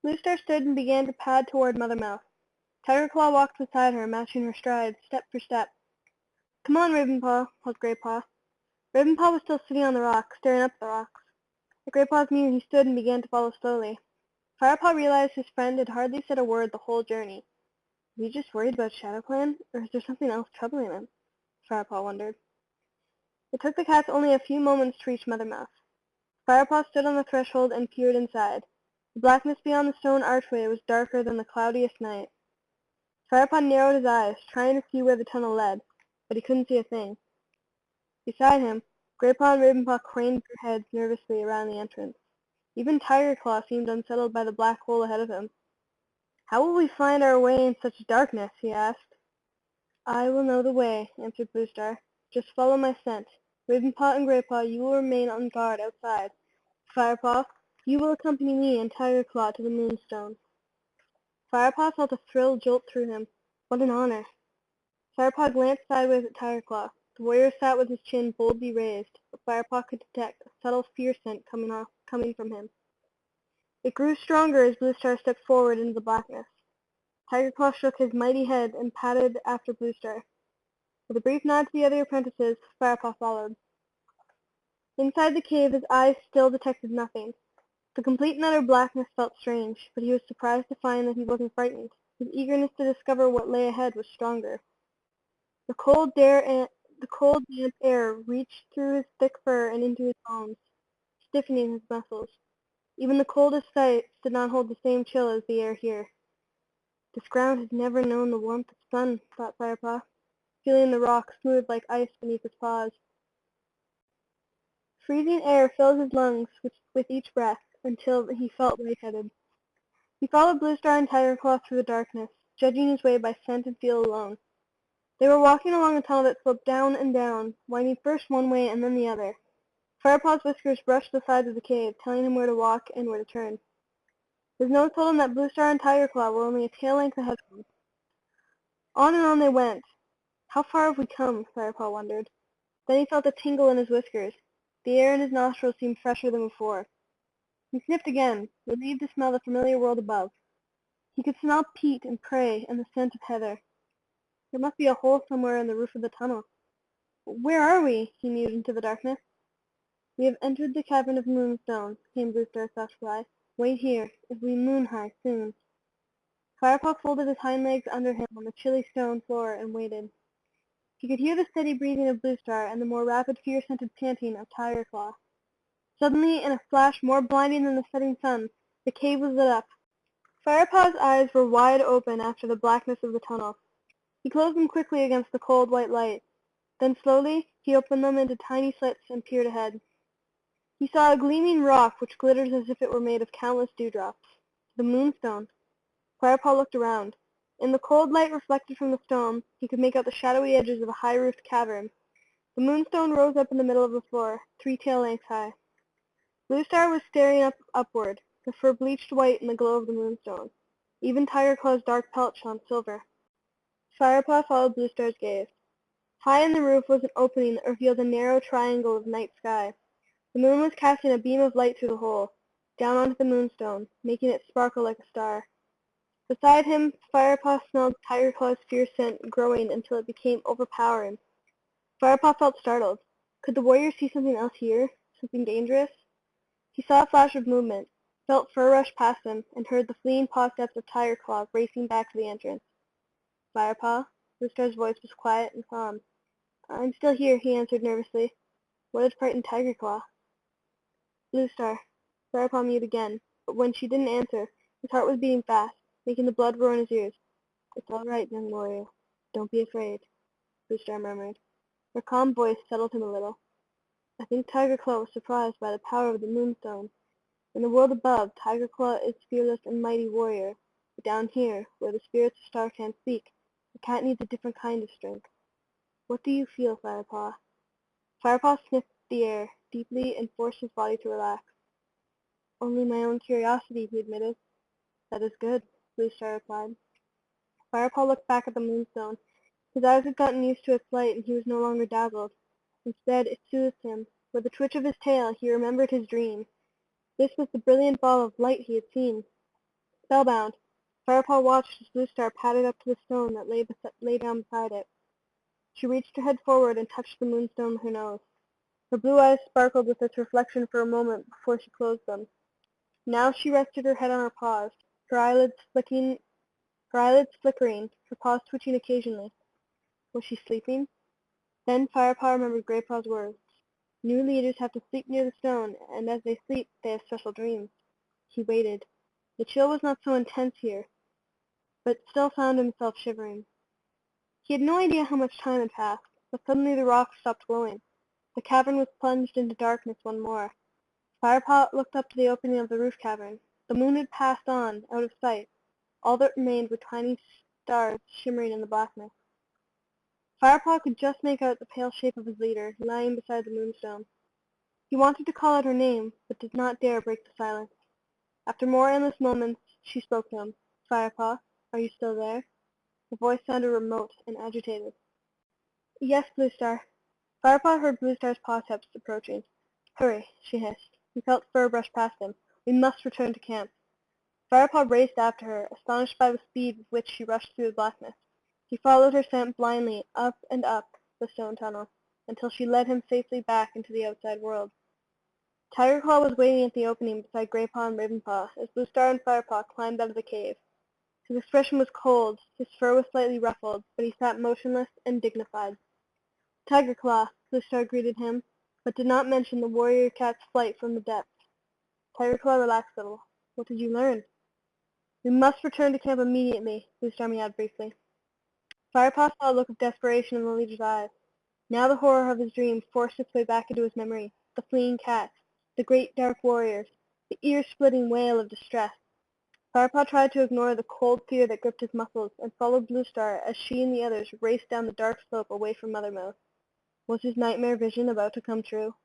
Bluestar stood and began to pad toward Mother Mouse. Tiger Claw walked beside her, matching her strides, step for step. "Come on, Ravenpaw," called Greypaw. Ravenpaw was still sitting on the rock, staring up at the rocks. At Greypaw's mew he stood and began to follow slowly. Firepaw realized his friend had hardly said a word the whole journey. Was he just worried about ShadowClan, or is there something else troubling him? Firepaw wondered. It took the cats only a few moments to reach Mother Mouse. Firepaw stood on the threshold and peered inside. The blackness beyond the stone archway was darker than the cloudiest night. Firepaw narrowed his eyes, trying to see where the tunnel led, but he couldn't see a thing. Beside him, Greypaw and Ravenpaw craned their heads nervously around the entrance. Even Tiger Claw seemed unsettled by the black hole ahead of him. "How will we find our way in such darkness?" he asked. "I will know the way," answered Bluestar. "Just follow my scent. Ravenpaw and Greypaw, you will remain on guard outside. Firepaw, you will accompany me and Tiger Claw to the Moonstone." Firepaw felt a thrill jolt through him. What an honor! Firepaw glanced sideways at Tiger Claw. The warrior sat with his chin boldly raised, but Firepaw could detect a subtle fear scent coming from him. It grew stronger as Bluestar stepped forward into the blackness. Tiger Claw shook his mighty head and padded after Bluestar. With a brief nod to the other apprentices, Firepaw followed. Inside the cave his eyes still detected nothing. The complete and utter blackness felt strange, but he was surprised to find that he wasn't frightened. His eagerness to discover what lay ahead was stronger. The cold, damp air reached through his thick fur and into his bones, stiffening his muscles. Even the coldest sights did not hold the same chill as the air here. This ground has never known the warmth of sun, thought Firepaw, feeling the rock smooth like ice beneath his paws. Freezing air filled his lungs with each breath until he felt lightheaded. He followed Bluestar and Tiger Claw through the darkness, judging his way by scent and feel alone. They were walking along a tunnel that sloped down and down, winding first one way and then the other. Firepaw's whiskers brushed the sides of the cave, telling him where to walk and where to turn. His nose told him that Bluestar and Tiger Claw were only a tail length ahead of him. On and on they went. How far have we come? Firepaw wondered. Then he felt a tingle in his whiskers. The air in his nostrils seemed fresher than before. He sniffed again, relieved to smell the familiar world above. He could smell peat and prey and the scent of heather. There must be a hole somewhere in the roof of the tunnel. "Where are we?" he mewed into the darkness. "We have entered the cavern of Moonstone," came Bluestar's soft reply. "Wait here. It will be moon high soon." Firepaw folded his hind legs under him on the chilly stone floor and waited. He could hear the steady breathing of Bluestar and the more rapid fear-scented panting of Tiger Claw. Suddenly, in a flash more blinding than the setting sun, the cave was lit up. Firepaw's eyes were wide open after the blackness of the tunnel. He closed them quickly against the cold white light. Then slowly he opened them into tiny slits and peered ahead. He saw a gleaming rock which glittered as if it were made of countless dewdrops. The Moonstone. Firepaw looked around. In the cold light reflected from the stone, he could make out the shadowy edges of a high-roofed cavern. The Moonstone rose up in the middle of the floor, 3 tail lengths high. Bluestar was staring upward, the fur bleached white in the glow of the Moonstone. Even Tiger Claw's dark pelt shone silver. Firepaw followed Bluestar's gaze. High in the roof was an opening that revealed a narrow triangle of night sky. The moon was casting a beam of light through the hole, down onto the Moonstone, making it sparkle like a star. Beside him, Firepaw smelled Tiger Claw's fierce scent growing until it became overpowering. Firepaw felt startled. Could the warrior see something else here? Something dangerous? He saw a flash of movement, felt fur rush past him, and heard the fleeing paw steps of Tiger Claw racing back to the entrance. "Firepaw?" Bluestar's voice was quiet and calm. "I'm still here," he answered nervously. "What had frightened Tiger Claw?" "Bluestar." Firepaw mewed again, but when she didn't answer, his heart was beating fast, making the blood roar in his ears. "It's all right, young warrior. Don't be afraid," Bluestar murmured. Her calm voice settled him a little. "I think Tiger Claw was surprised by the power of the Moonstone. In the world above, Tiger Claw is fearless and mighty warrior, but down here, where the spirits of Star can't speak, the cat needs a different kind of strength. What do you feel, Firepaw?" Firepaw sniffed the air deeply and forced his body to relax. "Only my own curiosity," he admitted. "That is good," Bluestar replied. Firepaw looked back at the Moonstone. His eyes had gotten used to its light, and he was no longer dazzled. Instead, it soothed him. With a twitch of his tail, he remembered his dream. This was the brilliant ball of light he had seen. Spellbound, Firepaw watched as Bluestar padded up to the stone that lay down beside it. She reached her head forward and touched the moonstone with her nose. Her blue eyes sparkled with its reflection for a moment before she closed them. Now she rested her head on her paws, her eyelids flickering, her paws twitching occasionally. Was she sleeping? Then Firepaw remembered Greypaw's words. New leaders have to sleep near the stone, and as they sleep, they have special dreams. He waited. The chill was not so intense here, but still found himself shivering. He had no idea how much time had passed, but suddenly the rocks stopped glowing. The cavern was plunged into darkness once more. Firepaw looked up to the opening of the roof cavern. The moon had passed on, out of sight. All that remained were tiny stars shimmering in the blackness. Firepaw could just make out the pale shape of his leader, lying beside the moonstone. He wanted to call out her name, but did not dare break the silence. After more endless moments, she spoke to him. "Firepaw, are you still there?" The voice sounded remote and agitated. "Yes, Bluestar." Firepaw heard Bluestar's paw steps approaching. "Hurry," she hissed. He felt fur brush past him. "We must return to camp." Firepaw raced after her, astonished by the speed with which she rushed through the blackness. He followed her scent blindly, up and up the stone tunnel, until she led him safely back into the outside world. Tiger Claw was waiting at the opening beside Greypaw and Ravenpaw as Bluestar and Firepaw climbed out of the cave. His expression was cold, his fur was slightly ruffled, but he sat motionless and dignified. "Tiger Claw," Bluestar greeted him, but did not mention the warrior cat's flight from the depths. Tiger Claw relaxed a little. "What did you learn?" "We must return to camp immediately," Bluestar meowed briefly. Firepaw saw a look of desperation in the leader's eyes. Now the horror of his dream forced its way back into his memory. The fleeing cat, the great dark warriors, the ear-splitting wail of distress. Firepaw tried to ignore the cold fear that gripped his muscles, and followed Bluestar as she and the others raced down the dark slope away from Mothermouth. Was his nightmare vision about to come true?